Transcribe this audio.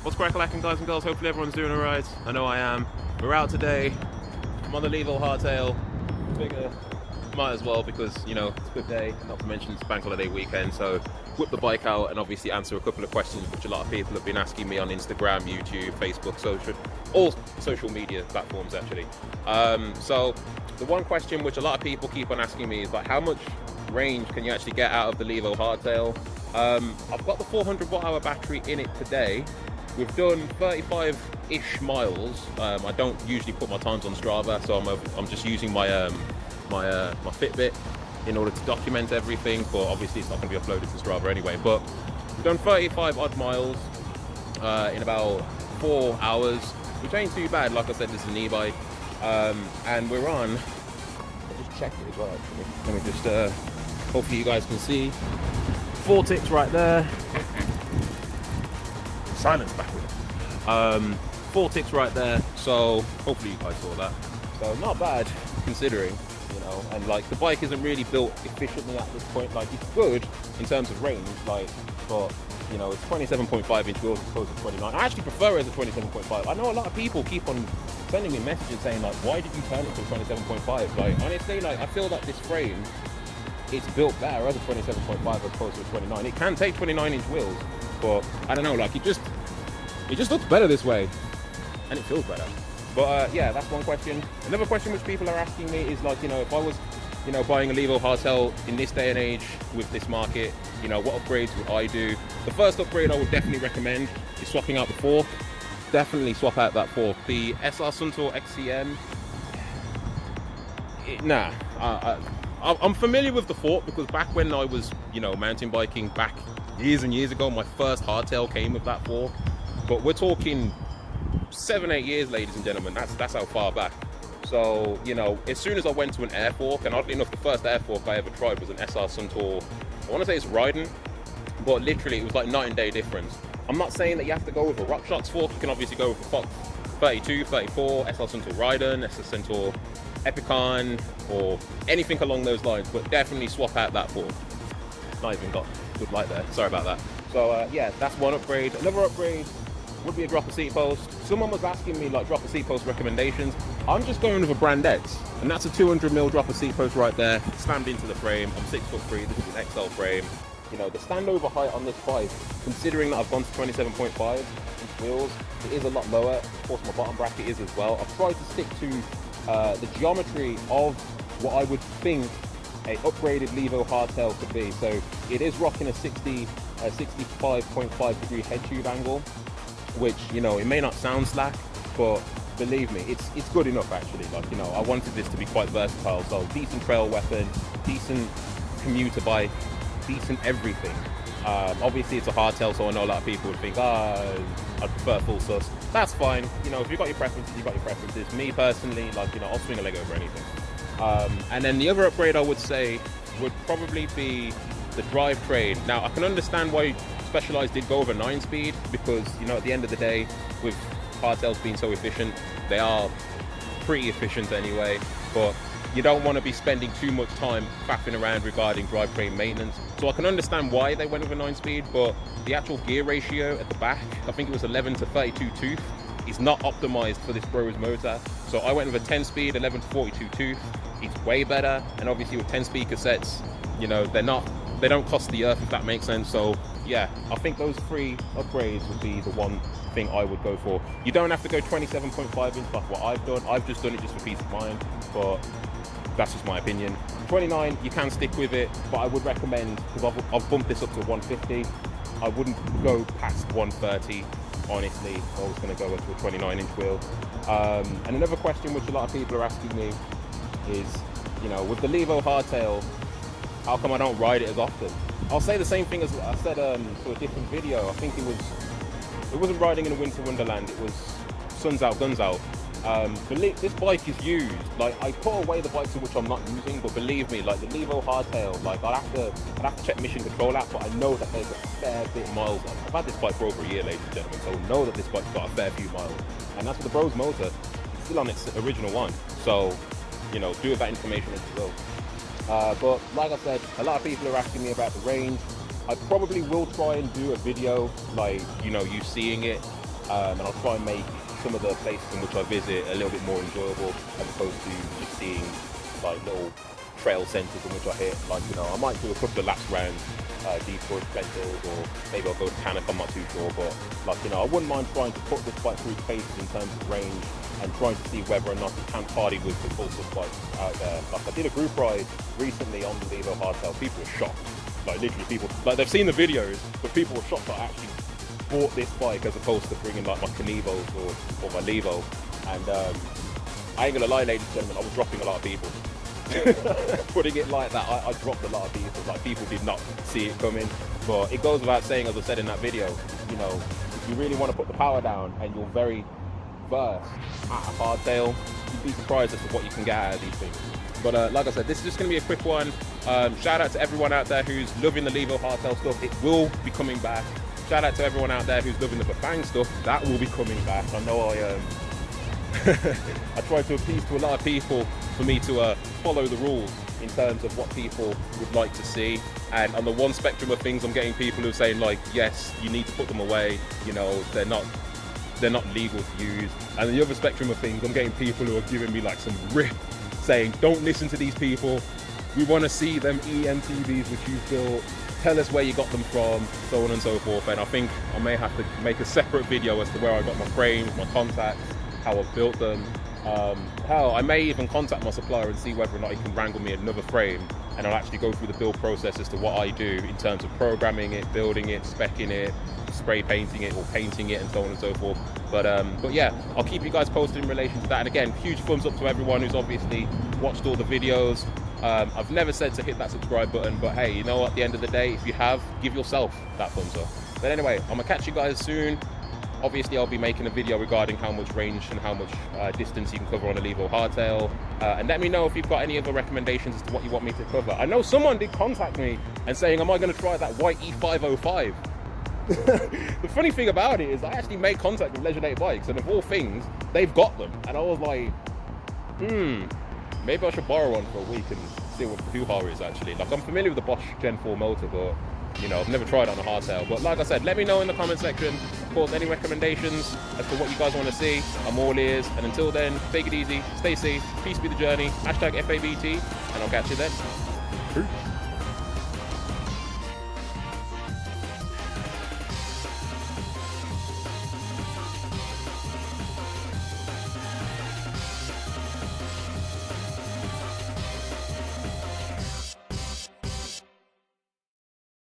What's crackalacking, guys and girls? Hopefully everyone's doing alright. I know I am. We're out today. I'm on the Levo Hardtail. Figure might as well because, you know, it's a good day. Not to mention it's bank holiday weekend, so whip the bike out and obviously answer a couple of questions which a lot of people have been asking me on Instagram, YouTube, Facebook, all social media platforms actually. So the one question which a lot of people keep on asking me is like, how much range can you actually get out of the Levo Hardtail? I've got the 400 watt-hour battery in it today. We've done 35-ish miles. I don't usually put my times on Strava, so I'm just using my my Fitbit in order to document everything. But obviously, it's not going to be uploaded to Strava anyway. But we've done 35 odd miles in about 4 hours, which ain't too bad. Like I said, this is an e-bike, and we're on. I just checked it as well. Actually, let me just. Hopefully, you guys can see 4 ticks right there. Silence back with it. 4 ticks right there, so hopefully you guys saw that. So not bad considering, you know, and like the bike isn't really built efficiently at this point. Like it's good in terms of range, like, but you know, it's 27.5 inch wheels as opposed to 29. I actually prefer it as a 27.5. I know a lot of people keep on sending me messages saying like, why did you turn it to 27.5? Like honestly, like I feel that this frame, it's built better as a 27.5 as opposed to a 29. It can take 29 inch wheels, but I don't know, like it just looks better this way and it feels better. But yeah, that's one question. Another question which people are asking me is like, you know, if I was, you know, buying a Levo Hardtail in this day and age with this market, you know, what upgrades would I do? The first upgrade I would definitely recommend is swapping out the fork. Definitely swap out that fork. The SR Suntour XCM, nah. I'm familiar with the fork because back when I was, you know, mountain biking back years and years ago, my first hardtail came with that fork. But we're talking 7-8 years, ladies and gentlemen. That's how far back. So, you know, as soon as I went to an air fork, and oddly enough, the first air fork I ever tried was an SR Suntour. I want to say it's riding, but literally it was like night and day difference. I'm not saying that you have to go with a RockShox fork. You can obviously go with a Fox 32, 34, SR Suntour Raiden, SR Suntour Epicon, or anything along those lines, but definitely swap out that fork. Not even got good light there, sorry about that. So yeah, that's one upgrade. Another upgrade would be a dropper seat post. Someone was asking me like dropper seat post recommendations. I'm just going with a Brand X, and that's a 200mm dropper seat post right there, slammed into the frame. I'm 6'3", this is an XL frame. You know, the standover height on this bike, considering that I've gone to 27.5 inch wheels, it is a lot lower. Of course, my bottom bracket is as well. I've tried to stick to the geometry of what I would think a upgraded Levo Hardtail could be. So it is rocking a 65.5 degree head tube angle, which, you know, it may not sound slack, but believe me, it's good enough actually. Like, you know, I wanted this to be quite versatile, so decent trail weapon, decent commuter bike, decent everything. Obviously it's a hardtail, so I know a lot of people would think, I'd prefer full sus. That's fine. You know, if you've got your preferences, you've got your preferences. Me personally, like, you know, I'll swing a leg over anything. And then the other upgrade I would say would probably be the drivetrain. Now, I can understand why Specialized did go over 9-speed because, you know, at the end of the day, with hardtails being so efficient, they are pretty efficient anyway, but you don't want to be spending too much time faffing around regarding drivetrain maintenance. So I can understand why they went with a 9-speed, but the actual gear ratio at the back, I think it was 11 to 32 tooth, is not optimized for this Bros motor. So I went with a 10-speed, 11 to 42 tooth. It's way better, and obviously with 10-speed cassettes, you know, they don't cost the earth, if that makes sense. So yeah, I think those 3 upgrades would be the one thing I would go for. You don't have to go 27.5 inch like what I've done. I've just done it just for peace of mind, but that's just my opinion. 29, you can stick with it, but I would recommend, because I've bumped this up to 150, I wouldn't go past 130, honestly, if I was going to go into a 29 inch wheel. And another question which a lot of people are asking me is, you know, with the Levo Hardtail, how come I don't ride it as often? I'll say the same thing as I said to a different video. I think it wasn't riding in a winter wonderland, it was sun's out, guns out. This bike is used. Like, I put away the bikes which I'm not using, but believe me, like the Levo Hardtail, like I'd have to check mission control app, but I know that there's a fair bit of miles on it. I've had this bike for over a year, ladies and gentlemen, so I know that this bike's got a fair few miles. And that's with the Bros motor, it's still on its original one. So, you know, do with that information as you will. But like I said, a lot of people are asking me about the range. I probably will try and do a video, like, you know, you seeing it and I'll try and make some of the places in which I visit a little bit more enjoyable, as opposed to just seeing like little trail centres in which I hit. Like, you know, I might do a couple of laps around Detroit, Glenville, or maybe I'll go to Cannock, I'm not too sure, but like, you know, I wouldn't mind trying to put this bike through paces in terms of range and trying to see whether or not it can party with the full bikes out there. Like, I did a group ride recently on the Levo Hardtail. People were shocked. Like, literally people, like, they've seen the videos, but people were shocked that I actually bought this bike as opposed to bringing like my Canevos or my Levo. And I ain't gonna lie, ladies and gentlemen, I was dropping a lot of people. Putting it like that, I dropped a lot of people. Like, people did not see it coming. But it goes without saying, as I said in that video, you know, if you really want to put the power down and you're very versed at a hardtail, you'd be surprised as to what you can get out of these things. But like I said, this is just going to be a quick one. Shout out to everyone out there who's loving the Levo Hardtail stuff. It will be coming back. Shout out to everyone out there who's loving the Bafang stuff. That will be coming back. I know I try to appease to a lot of people for me to follow the rules in terms of what people would like to see. And on the one spectrum of things, I'm getting people who are saying like, yes, you need to put them away. You know, they're not legal to use. And the other spectrum of things, I'm getting people who are giving me like some rip, saying, don't listen to these people. We want to see them EMTBs which you built. Tell us where you got them from, so on and so forth. And I think I may have to make a separate video as to where I got my frames, my contacts, how I built them. Hell, I may even contact my supplier and see whether or not he can wrangle me another frame, and I'll actually go through the build process as to what I do in terms of programming it, building it, speccing it, spray painting it or painting it, and so on and so forth. But yeah, I'll keep you guys posted in relation to that. And again, huge thumbs up to everyone who's obviously watched all the videos. I've never said to hit that subscribe button, but hey, you know what, at the end of the day, if you have, give yourself that thumbs up. But anyway, I'm gonna catch you guys soon. Obviously, I'll be making a video regarding how much range and how much distance you can cover on a Levo Hardtail. And let me know if you've got any other recommendations as to what you want me to cover. I know someone did contact me and saying, am I going to try that white E505? The funny thing about it is I actually made contact with Legendary Bikes, and of all things, they've got them. And I was like, maybe I should borrow one for a week and see what the hoo-ha is actually. Like, I'm familiar with the Bosch Gen 4 motor, but you know, I've never tried it on a hardtail. But like I said, let me know in the comment section, of course, any recommendations as to what you guys want to see. I'm all ears. And until then, take it easy, stay safe, peace be the journey, #FABT, and I'll catch you then. Peace.